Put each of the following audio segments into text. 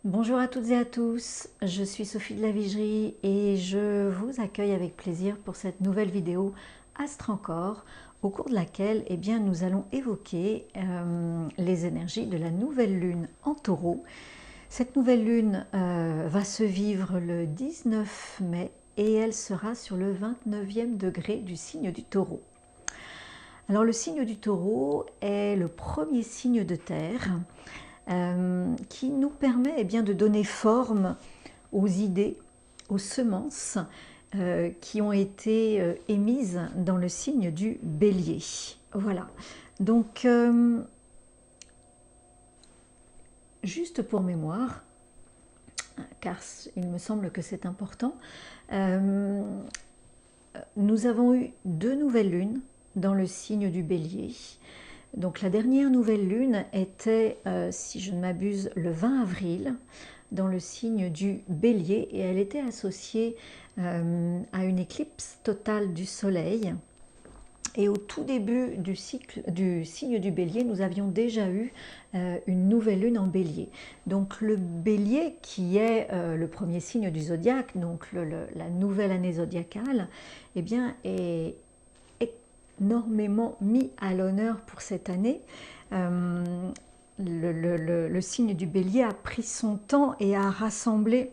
Bonjour à toutes et à tous, je suis Sophie de la Vigerie et je vous accueille avec plaisir pour cette nouvelle vidéo Astre encore, au cours de laquelle nous allons évoquer les énergies de la nouvelle lune en taureau. Cette nouvelle lune va se vivre le 19 mai et elle sera sur le 29e degré du signe du taureau. Alors le signe du taureau est le premier signe de terre qui nous permet de donner forme aux idées, aux semences qui ont été émises dans le signe du bélier. Voilà. Donc, juste pour mémoire, car il me semble que c'est important, nous avons eu deux nouvelles lunes dans le signe du bélier. Donc la dernière nouvelle lune était, si je ne m'abuse, le 20 avril dans le signe du bélier et elle était associée à une éclipse totale du soleil. Et au tout début du cycle du signe du bélier, nous avions déjà eu une nouvelle lune en bélier. Donc le bélier, qui est le premier signe du zodiaque, donc la nouvelle année zodiacale, est énormément mis à l'honneur pour cette année. Le signe du bélier a pris son temps et a rassemblé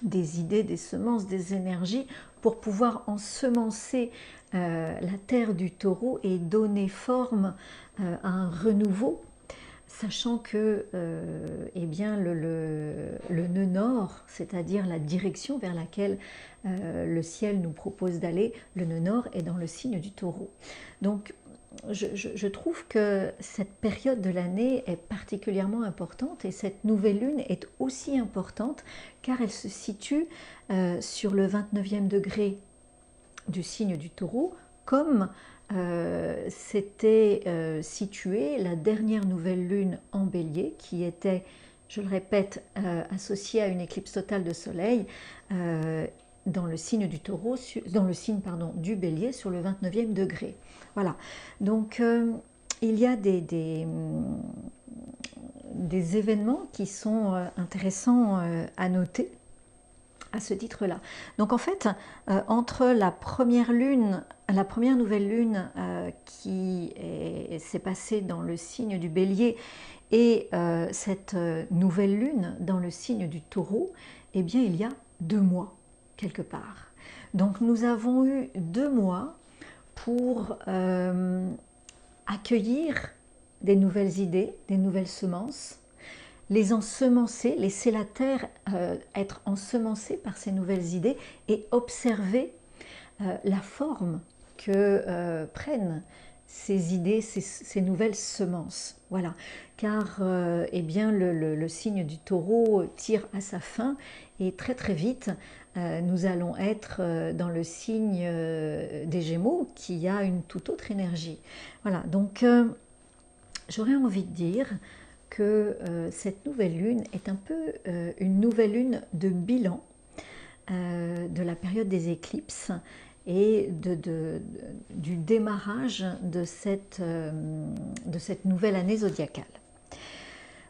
des idées, des semences, des énergies pour pouvoir ensemencer la terre du taureau et donner forme à un renouveau, sachant que le nœud nord, c'est-à-dire la direction vers laquelle le ciel nous propose d'aller, le nœud nord est dans le signe du taureau. Donc je trouve que cette période de l'année est particulièrement importante et cette nouvelle lune est aussi importante car elle se situe sur le 29e degré du signe du taureau comme s'était située la dernière nouvelle lune en bélier qui était, je le répète, associée à une éclipse totale de soleil dans le signe du taureau, dans le signe du bélier sur le 29e degré. Voilà, donc il y a des événements qui sont intéressants à noter à ce titre-là. Donc en fait, entre la première nouvelle lune qui s'est passée dans le signe du bélier et cette nouvelle lune dans le signe du taureau, il y a 2 mois quelque part. Donc nous avons eu 2 mois pour accueillir des nouvelles idées, des nouvelles semences, les ensemencer, laisser la terre être ensemencée par ces nouvelles idées et observer la forme que prennent ces idées, ces nouvelles semences. Voilà, car le signe du taureau tire à sa fin et très très vite, nous allons être dans le signe des Gémeaux qui a une toute autre énergie. Voilà, donc j'aurais envie de dire que cette nouvelle lune est un peu une nouvelle lune de bilan de la période des éclipses et du démarrage de cette nouvelle année zodiacale.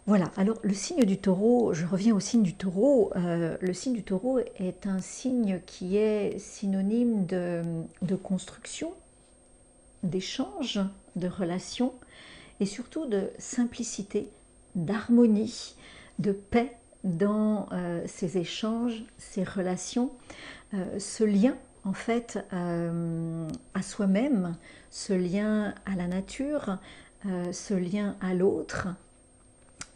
Voilà, alors le signe du taureau, je reviens au signe du taureau, le signe du taureau est un signe qui est synonyme de construction, d'échange, de relation et surtout de simplicité, d'harmonie, de paix dans ces échanges, ces relations, ce lien en fait à soi-même, ce lien à la nature, ce lien à l'autre.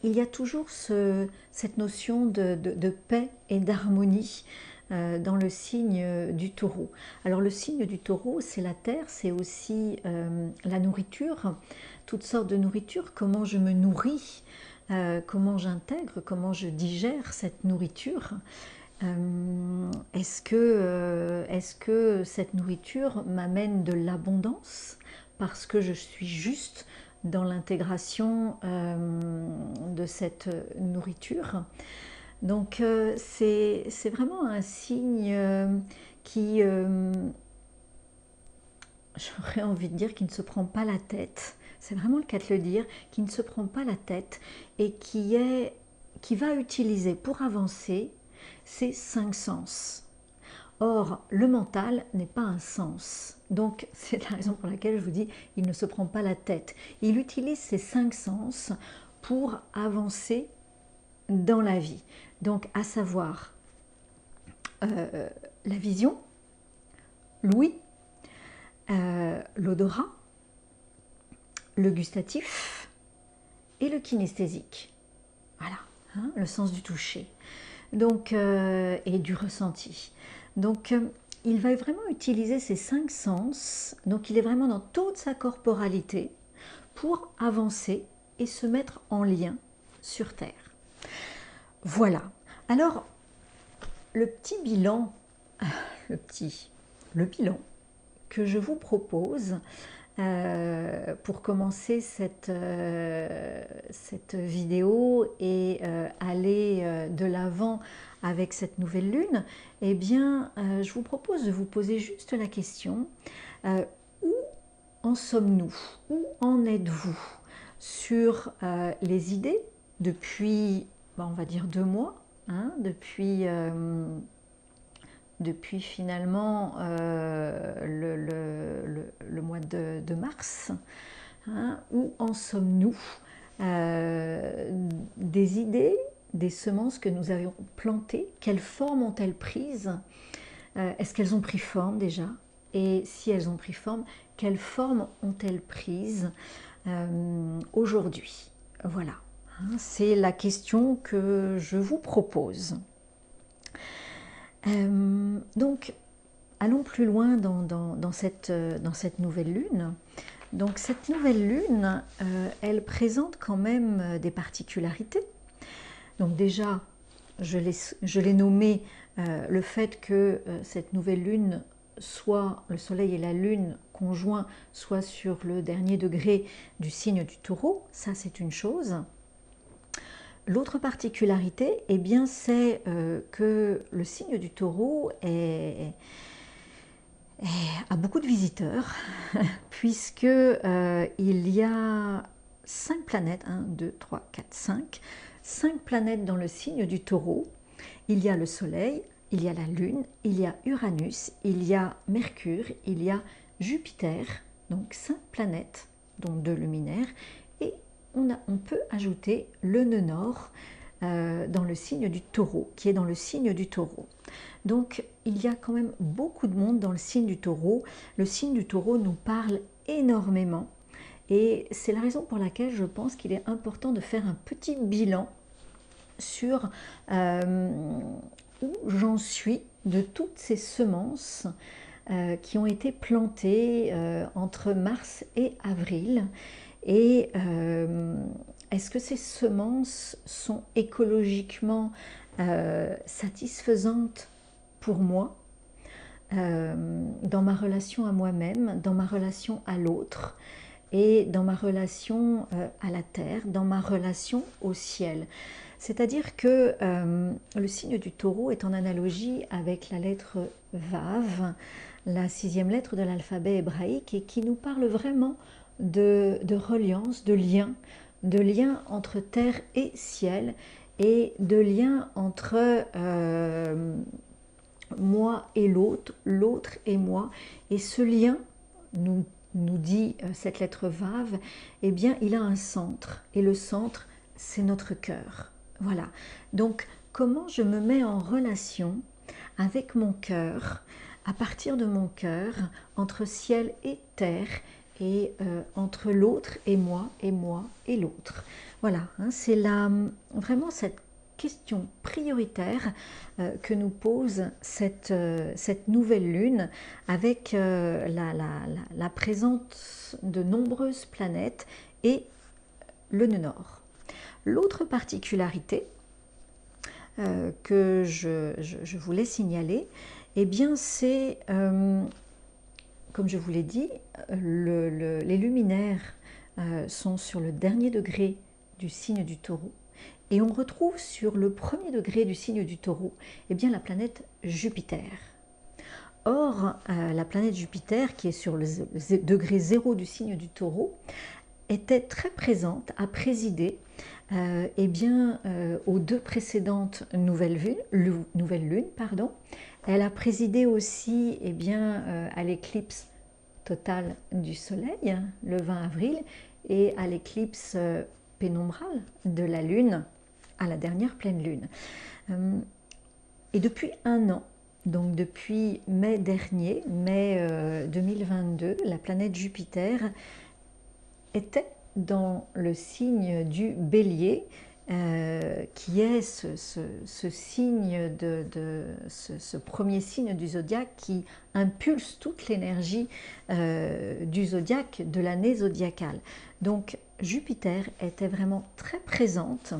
Il y a toujours cette notion de paix et d'harmonie dans le signe du taureau. Alors le signe du taureau, c'est la terre, c'est aussi la nourriture, toutes sortes de nourriture, comment je me nourris, comment j'intègre, comment je digère cette nourriture. Est-ce que cette nourriture m'amène de l'abondance parce que je suis juste dans l'intégration de cette nourriture? Donc c'est vraiment un signe qui, j'aurais envie de dire, qui ne se prend pas la tête. C'est vraiment le cas de le dire, qui ne se prend pas la tête et qui est qui va utiliser pour avancer ses 5 sens. Or, le mental n'est pas un sens. Donc, c'est la raison pour laquelle je vous dis, il ne se prend pas la tête. Il utilise ses 5 sens pour avancer dans la vie. Donc, à savoir la vision, l'ouïe, l'odorat, le gustatif et le kinesthésique. Voilà, hein, le sens du toucher. Donc, et du ressenti. Donc, il va vraiment utiliser ces 5 sens, donc il est vraiment dans toute sa corporalité pour avancer et se mettre en lien sur Terre. Voilà. Alors, le petit bilan, le bilan que je vous propose pour commencer cette vidéo et aller de l'avant avec cette nouvelle lune, eh bien, je vous propose de vous poser juste la question, où en sommes-nous? Où en êtes-vous sur les idées depuis, on va dire 2 mois, hein, depuis finalement le mois de mars, hein, où en sommes-nous des idées, des semences que nous avions plantées, quelle forme ont-elles prises? Est-ce qu'elles ont pris forme déjà? Et si elles ont pris forme, quelle forme ont-elles prises aujourd'hui? Voilà, hein, c'est la question que je vous propose. Donc, allons plus loin dans cette nouvelle lune. Donc, cette nouvelle lune, elle présente quand même des particularités. Donc déjà, je l'ai nommé le fait que cette nouvelle lune, soit le soleil et la lune conjoints, soit sur le dernier degré du signe du taureau, ça c'est une chose. L'autre particularité, eh bien, c'est que le signe du taureau a beaucoup de visiteurs, puisque il y a 5 planètes, 1, 2, 3, 4, 5 planètes dans le signe du taureau. Il y a le soleil, il y a la lune, il y a Uranus, il y a Mercure, il y a Jupiter, donc 5 planètes, dont 2 luminaires, et on peut ajouter le nœud nord dans le signe du taureau, qui est dans le signe du taureau. Donc il y a quand même beaucoup de monde dans le signe du taureau. Le signe du taureau nous parle énormément, et c'est la raison pour laquelle je pense qu'il est important de faire un petit bilan sur où j'en suis de toutes ces semences qui ont été plantées entre mars et avril. Et est-ce que ces semences sont écologiquement satisfaisantes pour moi, dans ma relation à moi-même, dans ma relation à l'autre et dans ma relation à la terre, dans ma relation au ciel? C'est-à-dire que le signe du taureau est en analogie avec la lettre Vav, la 6e lettre de l'alphabet hébraïque, et qui nous parle vraiment de reliance, de lien entre terre et ciel, et de lien entre moi et l'autre, l'autre et moi. Et ce lien, nous dit cette lettre Vav, eh bien il a un centre, et le centre, c'est notre cœur. Voilà, donc comment je me mets en relation avec mon cœur, à partir de mon cœur, entre ciel et terre, et entre l'autre et moi et l'autre. Voilà, hein, c'est vraiment cette question prioritaire que nous pose cette nouvelle lune, avec la présence de nombreuses planètes et le nœud nord. L'autre particularité que je voulais signaler, eh bien c'est, comme je vous l'ai dit, les luminaires sont sur le dernier degré du signe du taureau, et on retrouve sur le premier degré du signe du taureau, eh bien, la planète Jupiter. Or, la planète Jupiter, qui est sur le degré 0 du signe du taureau, était très présente, a présidé aux 2 précédentes nouvelles lunes. Pardon. Elle a présidé aussi à l'éclipse totale du Soleil, le 20 avril, et à l'éclipse pénombrale de la Lune, à la dernière pleine Lune. Et depuis un an, donc depuis mai dernier, mai 2022, la planète Jupiter était dans le signe du Bélier, qui est ce signe ce premier signe du zodiaque qui impulse toute l'énergie du zodiaque, de l'année zodiacale. Donc Jupiter était vraiment très présente,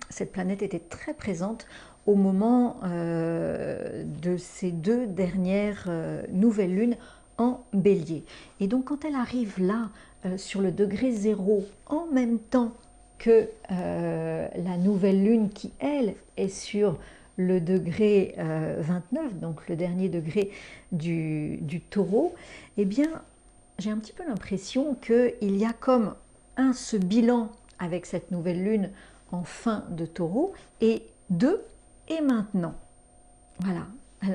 cette planète était très présente au moment de ces 2 dernières nouvelles lunes en Bélier. Et donc quand elle arrive là, sur le degré 0, en même temps que la nouvelle lune qui, elle, est sur le degré 29, donc le dernier degré du taureau, eh bien, j'ai un petit peu l'impression qu'il y a comme ce bilan avec cette nouvelle lune en fin de taureau, et 2, et maintenant. Voilà,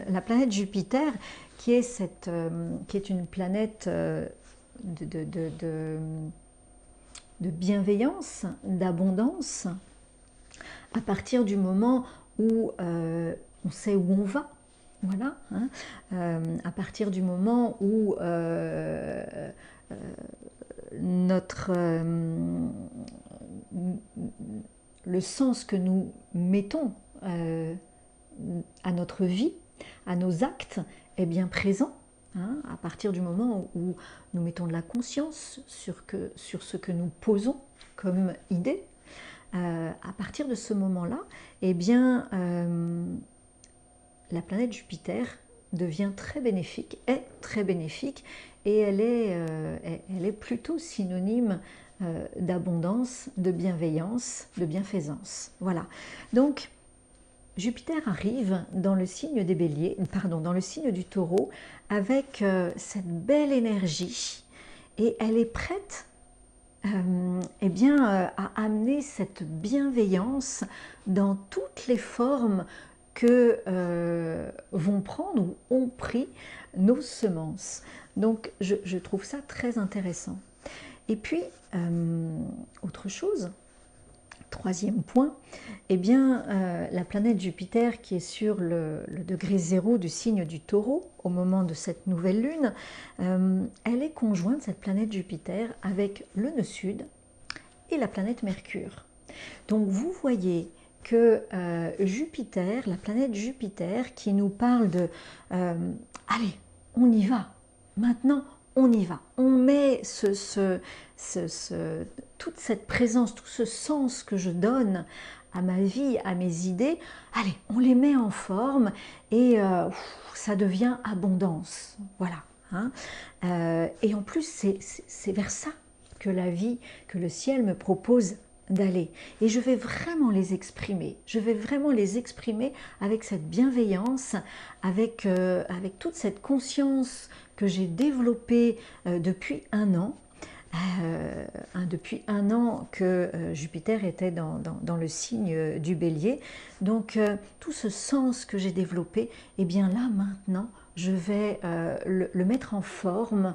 la planète Jupiter, qui est une planète de bienveillance, d'abondance, à partir du moment où on sait où on va. Voilà, hein, à partir du moment où le sens que nous mettons à notre vie, à nos actes, est bien présent. Hein, à partir du moment où nous mettons de la conscience sur ce que nous posons comme idée, à partir de ce moment-là, eh bien, la planète Jupiter devient très bénéfique, est très bénéfique, et elle est plutôt synonyme d'abondance, de bienveillance, de bienfaisance. Voilà. Donc, Jupiter arrive dans le signe des Béliers, dans le signe du Taureau, avec cette belle énergie, et elle est prête à amener cette bienveillance dans toutes les formes que vont prendre ou ont pris nos semences. Donc je trouve ça très intéressant. Et puis, autre chose, troisième point, la planète Jupiter qui est sur le degré 0 du signe du Taureau au moment de cette nouvelle lune, elle est conjointe, cette planète Jupiter, avec le nœud sud et la planète Mercure. Donc vous voyez que Jupiter, la planète Jupiter qui nous parle de allez, on y va, maintenant on y va, on met toute cette présence, tout ce sens que je donne à ma vie, à mes idées, allez, on les met en forme et ça devient abondance, voilà. Hein. Et en plus, c'est vers ça que la vie, que le ciel me propose d'aller. Et je vais vraiment les exprimer. Je vais vraiment les exprimer avec cette bienveillance, avec toute cette conscience que j'ai développée depuis un an. Depuis un an que Jupiter était dans le signe du Bélier. Donc tout ce sens que j'ai développé, et bien là maintenant, je vais le mettre en forme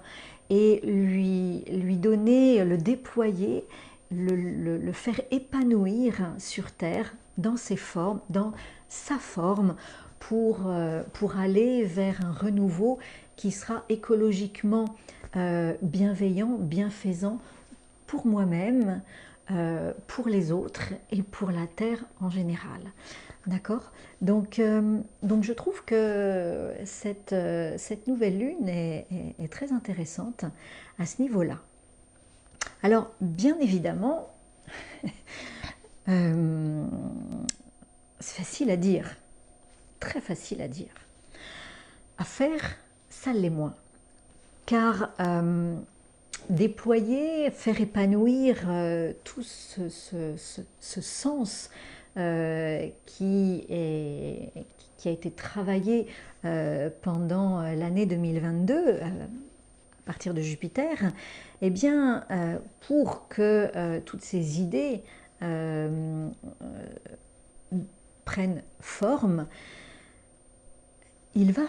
et lui donner, le déployer, le faire épanouir sur Terre dans ses formes, dans sa forme, pour aller vers un renouveau qui sera écologiquement bienveillant, bienfaisant pour moi-même, pour les autres et pour la Terre en général. D'accord ? Donc je trouve que cette nouvelle lune est très intéressante à ce niveau-là. Alors, bien évidemment, c'est facile à dire, très facile à dire. À faire, ça l'est moins. Car déployer, faire épanouir tout ce sens qui a été travaillé pendant l'année 2022, partir de Jupiter, eh bien, pour que toutes ces idées prennent forme, il va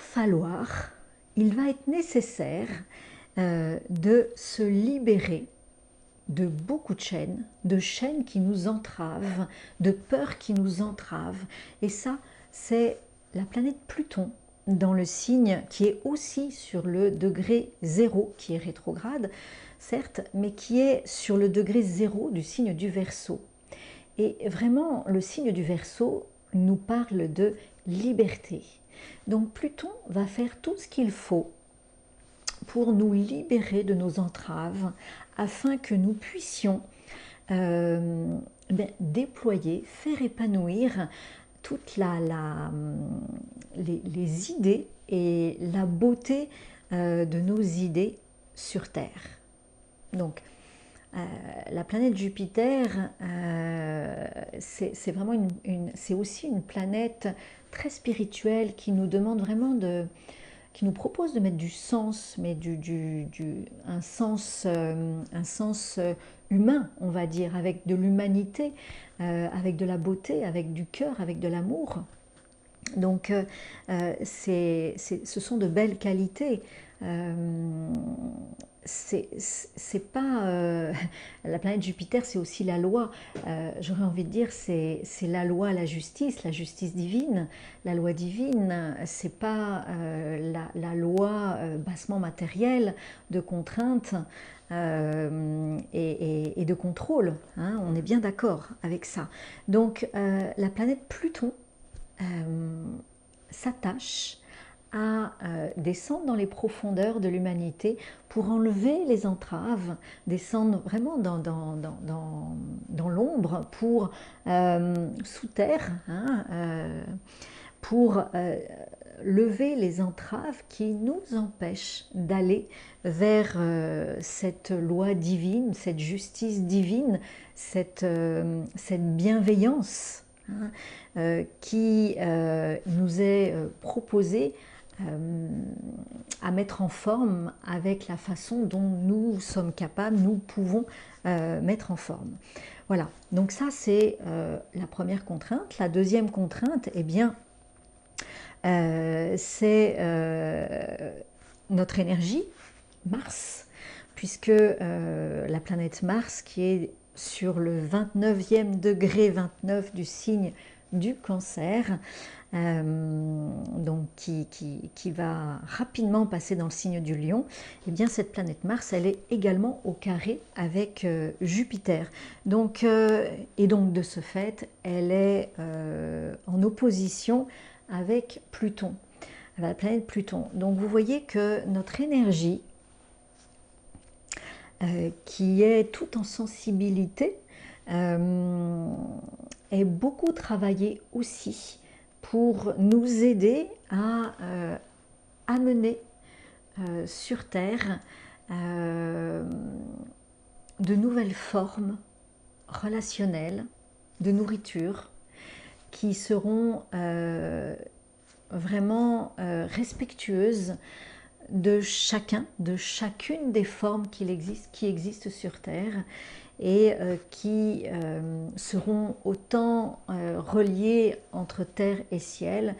être nécessaire de se libérer de beaucoup de chaînes qui nous entravent, de peurs qui nous entravent. Et ça, c'est la planète Pluton dans le signe qui est aussi sur le degré 0, qui est rétrograde, certes, mais qui est sur le degré 0 du signe du Verseau. Et vraiment, le signe du Verseau nous parle de liberté. Donc Pluton va faire tout ce qu'il faut pour nous libérer de nos entraves, afin que nous puissions déployer, faire épanouir toutes les idées et la beauté de nos idées sur Terre. Donc, la planète Jupiter, c'est vraiment c'est aussi une planète très spirituelle qui nous demande vraiment qui nous propose de mettre du sens, mais un sens humain, on va dire, avec de l'humanité, avec de la beauté, avec du cœur, avec de l'amour. Donc, ce sont de belles qualités. C'est pas la planète Jupiter, c'est aussi la loi. J'aurais envie de dire, c'est la loi, la justice divine. La loi divine, c'est pas la loi bassement matérielle de contrainte et de contrôle. Hein, on est bien d'accord avec ça. Donc, la planète Pluton s'attache à descendre dans les profondeurs de l'humanité pour enlever les entraves, descendre vraiment dans l'ombre, pour sous terre, hein, pour lever les entraves qui nous empêchent d'aller vers cette loi divine, cette justice divine, cette bienveillance, hein, qui nous est proposée à mettre en forme avec la façon dont nous sommes capables, nous pouvons mettre en forme. Voilà, donc ça c'est la première contrainte. La deuxième contrainte, eh bien, c'est notre énergie, Mars, puisque la planète Mars, qui est sur le 29e degré 29 du signe du Cancer, donc qui va rapidement passer dans le signe du Lion, et bien cette planète Mars, elle est également au carré avec Jupiter. Donc, et donc de ce fait, elle est en opposition avec Pluton, avec la planète Pluton. Donc vous voyez que notre énergie, qui est toute en sensibilité, est beaucoup travaillée aussi pour nous aider à amener sur Terre de nouvelles formes relationnelles, de nourriture, qui seront vraiment respectueuses de chacun, de chacune des formes qui existent sur Terre, et qui seront autant reliées entre terre et ciel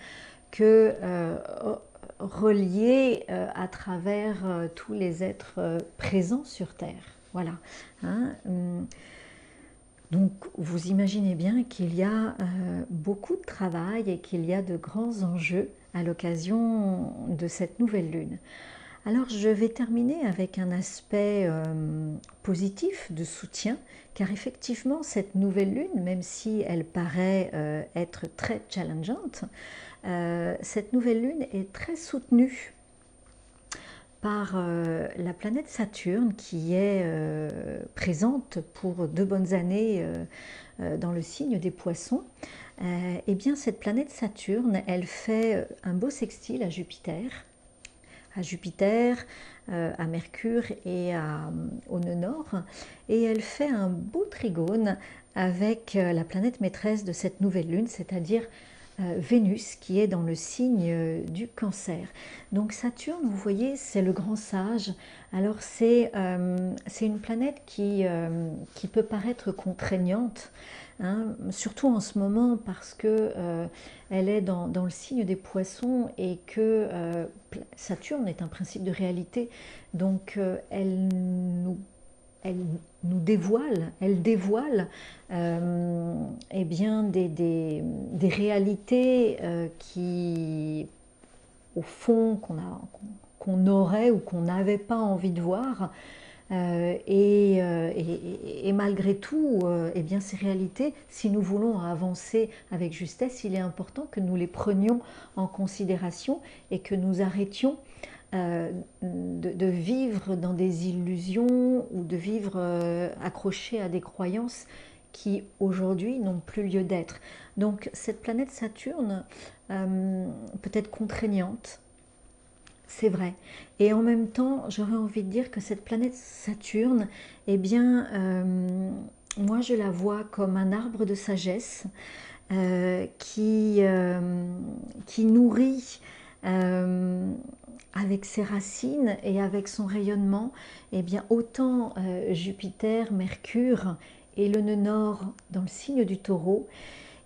que reliées à travers tous les êtres présents sur Terre. Voilà. Hein. Donc vous imaginez bien qu'il y a beaucoup de travail et qu'il y a de grands enjeux à l'occasion de cette nouvelle lune. Alors je vais terminer avec un aspect positif de soutien, car effectivement cette nouvelle lune, même si elle paraît être très challengeante, cette nouvelle lune est très soutenue par la planète Saturne, qui est présente pour 2 bonnes années dans le signe des Poissons. Et bien cette planète Saturne, elle fait un beau sextile à Jupiter, à Mercure et au nœud nord, et elle fait un beau trigone avec la planète maîtresse de cette nouvelle lune, c'est-à-dire Vénus qui est dans le signe du Cancer. Donc Saturne, vous voyez, c'est le grand sage. Alors c'est une planète qui peut paraître contraignante, hein, surtout en ce moment parce que elle est dans le signe des Poissons et que Saturne est un principe de réalité. Donc elle nous dévoile, elle dévoile eh bien des réalités qui, au fond, qu'on aurait ou qu'on n'avait pas envie de voir. Et malgré tout, eh bien, ces réalités, si nous voulons avancer avec justesse, il est important que nous les prenions en considération et que nous arrêtions de vivre dans des illusions ou de vivre accrochés à des croyances qui aujourd'hui n'ont plus lieu d'être. Donc cette planète Saturne peut être contraignante, c'est vrai. Et en même temps, j'aurais envie de dire que cette planète Saturne, eh bien, moi je la vois comme un arbre de sagesse qui nourrit avec ses racines et avec son rayonnement, eh bien, autant Jupiter, Mercure et le nœud nord dans le signe du Taureau,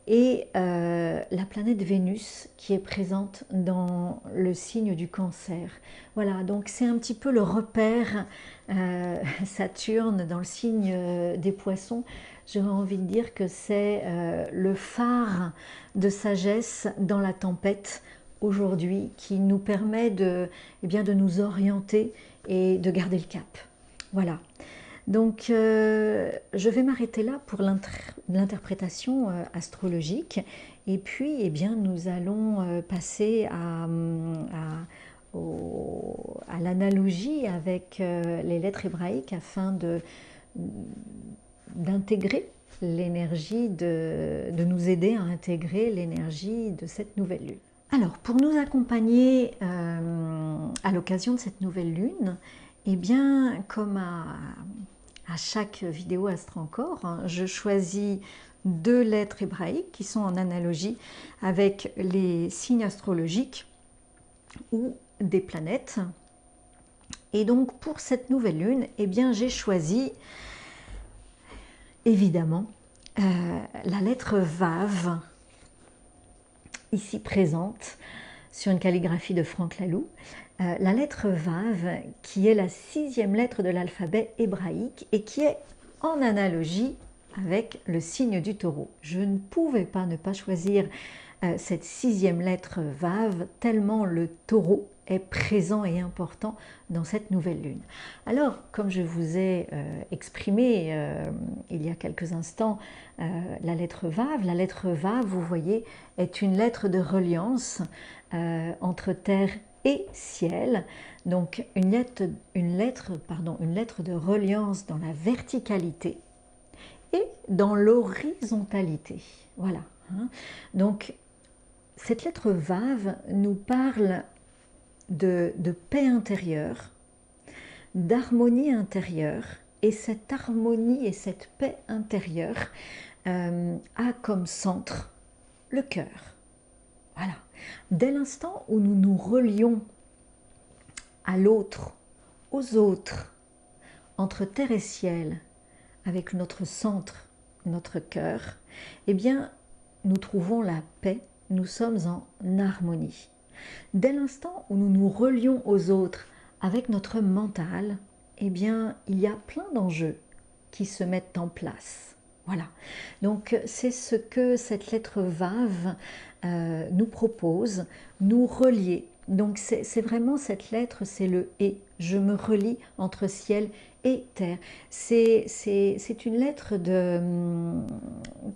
et la planète Vénus qui est présente dans le signe du Cancer. Voilà, donc c'est un petit peu le repère Saturne dans le signe des Poissons. J'aurais envie de dire que c'est le phare de sagesse dans la tempête aujourd'hui qui nous permet eh bien, de nous orienter et de garder le cap. Voilà. Donc je vais m'arrêter là pour l'interprétation astrologique et puis eh bien, nous allons passer à l'analogie avec les lettres hébraïques afin d'intégrer l'énergie, de nous aider à intégrer l'énergie de cette nouvelle lune. Alors, pour nous accompagner à l'occasion de cette nouvelle lune, eh bien, comme à chaque vidéo Astro Encore, hein, je choisis 2 lettres hébraïques qui sont en analogie avec les signes astrologiques ou des planètes. Et donc, pour cette nouvelle lune, eh bien, j'ai choisi, évidemment, la lettre Vav, ici présente sur une calligraphie de Franck Laloux, la lettre Vav qui est la 6e lettre de l'alphabet hébraïque et qui est en analogie avec le signe du Taureau. Je ne pouvais pas ne pas choisir cette 6e lettre Vav tellement le Taureau est présent et important dans cette nouvelle lune. Alors, comme je vous ai exprimé il y a quelques instants la lettre Vav, vous voyez, est une lettre de reliance entre terre et ciel. Donc une lettre de reliance dans la verticalité et dans l'horizontalité. Voilà. Hein. Donc cette lettre Vav nous parle de paix intérieure, d'harmonie intérieure, et cette harmonie et cette paix intérieure a comme centre le cœur. Voilà. Dès l'instant où nous nous relions à l'autre, aux autres, entre terre et ciel, avec notre centre, notre cœur, eh bien, nous trouvons la paix, nous sommes en harmonie. Dès l'instant où nous nous relions aux autres avec notre mental, eh bien, il y a plein d'enjeux qui se mettent en place. Voilà. Donc, c'est ce que cette lettre Vav nous propose, nous relier. Donc, c'est vraiment cette lettre, c'est le « et ». Je me relie entre ciel et terre. C'est une lettre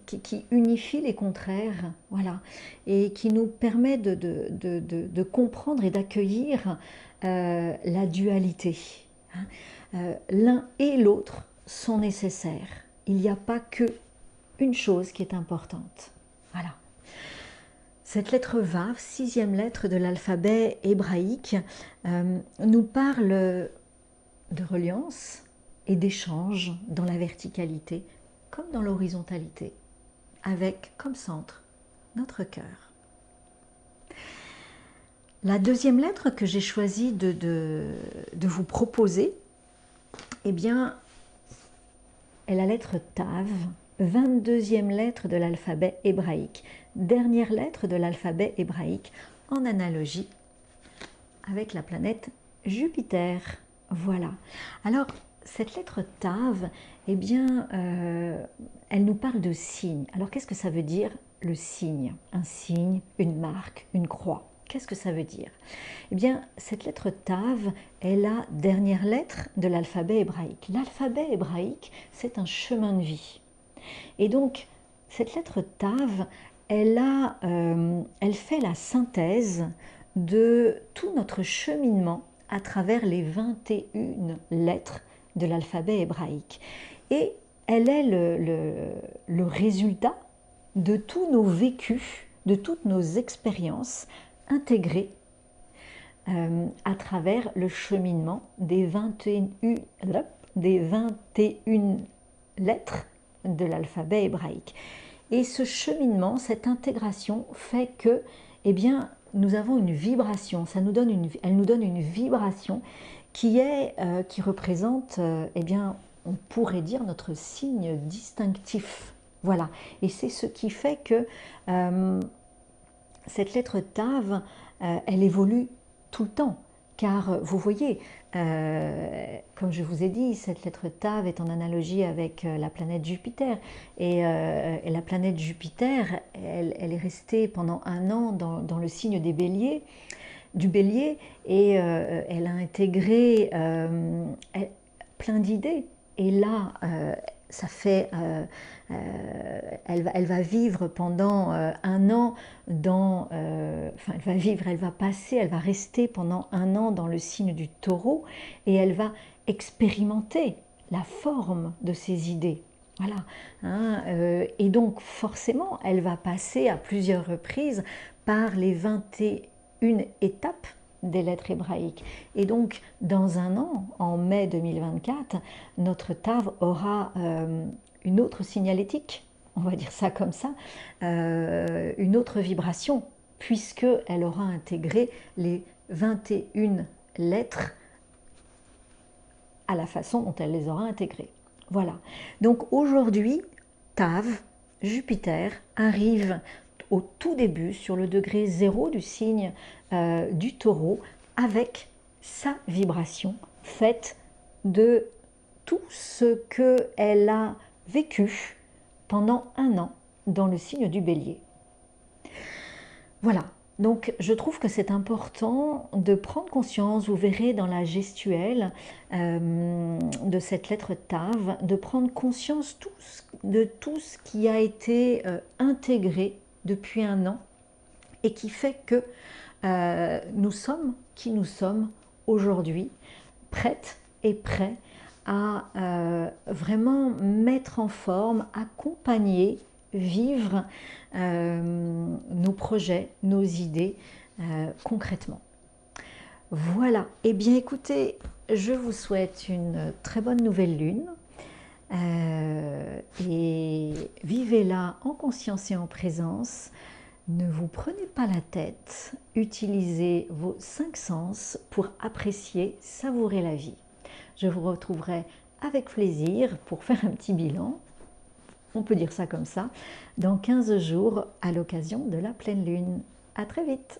qui unifie les contraires, voilà, et qui nous permet de comprendre et d'accueillir la dualité. Hein. L'un et l'autre sont nécessaires. Il n'y a pas qu'une chose qui est importante. Voilà. Cette lettre Vav, 6e lettre de l'alphabet hébraïque, nous parle de reliance et d'échange dans la verticalité comme dans l'horizontalité, avec comme centre notre cœur. La deuxième lettre que j'ai choisi de vous proposer, eh bien, est la lettre Tav, 22e lettre de l'alphabet hébraïque, dernière lettre de l'alphabet hébraïque, en analogie avec la planète Jupiter. Voilà. Alors, cette lettre Tav, eh bien, elle nous parle de signe. Alors, qu'est-ce que ça veut dire, le signe? Un signe, une marque, une croix. Qu'est-ce que ça veut dire? Eh bien, cette lettre Tav est la dernière lettre de l'alphabet hébraïque. L'alphabet hébraïque, c'est un chemin de vie. Et donc, cette lettre Tav, elle fait la synthèse de tout notre cheminement à travers les 21 lettres de l'alphabet hébraïque. Et elle est le résultat de tous nos vécus, de toutes nos expériences intégrées à travers le cheminement des 21 lettres de l'alphabet hébraïque. Et ce cheminement, cette intégration fait que, eh bien, nous avons une vibration, elle nous donne une vibration qui représente, eh bien, on pourrait dire notre signe distinctif. Voilà, et c'est ce qui fait que cette lettre Tav, elle évolue tout le temps. Car vous voyez, comme je vous ai dit, cette lettre Tav est en analogie avec la planète Jupiter. Et la planète Jupiter, elle est restée pendant un an dans le signe du Bélier, et elle a intégré plein d'idées. Et là, ça fait, elle va vivre pendant un an elle va rester pendant un an dans le signe du Taureau, et elle va expérimenter la forme de ses idées. Voilà, hein, et donc forcément, elle va passer à plusieurs reprises par les 21 étapes des lettres hébraïques. Et donc, dans un an, en mai 2024, notre Tav aura une autre signalétique, on va dire ça comme ça, une autre vibration, puisqu'elle aura intégré les 21 lettres à la façon dont elle les aura intégrées. Voilà. Donc aujourd'hui, Tav, Jupiter, arrive au tout début, sur le degré 0 du signe du Taureau, avec sa vibration faite de tout ce qu'elle a vécu pendant un an dans le signe du Bélier. Voilà, donc je trouve que c'est important de prendre conscience, vous verrez dans la gestuelle de cette lettre Tav, de prendre conscience de tout ce qui a été intégré depuis un an et qui fait que nous sommes qui nous sommes aujourd'hui, prêtes et prêts à vraiment mettre en forme, accompagner, vivre nos projets, nos idées concrètement. Voilà, et bien écoutez, je vous souhaite une très bonne nouvelle lune et vivez-la en conscience et en présence. Ne vous prenez pas la tête, utilisez vos 5 sens pour apprécier, savourer la vie. Je vous retrouverai avec plaisir pour faire un petit bilan, on peut dire ça comme ça, dans 15 jours à l'occasion de la pleine lune. À très vite!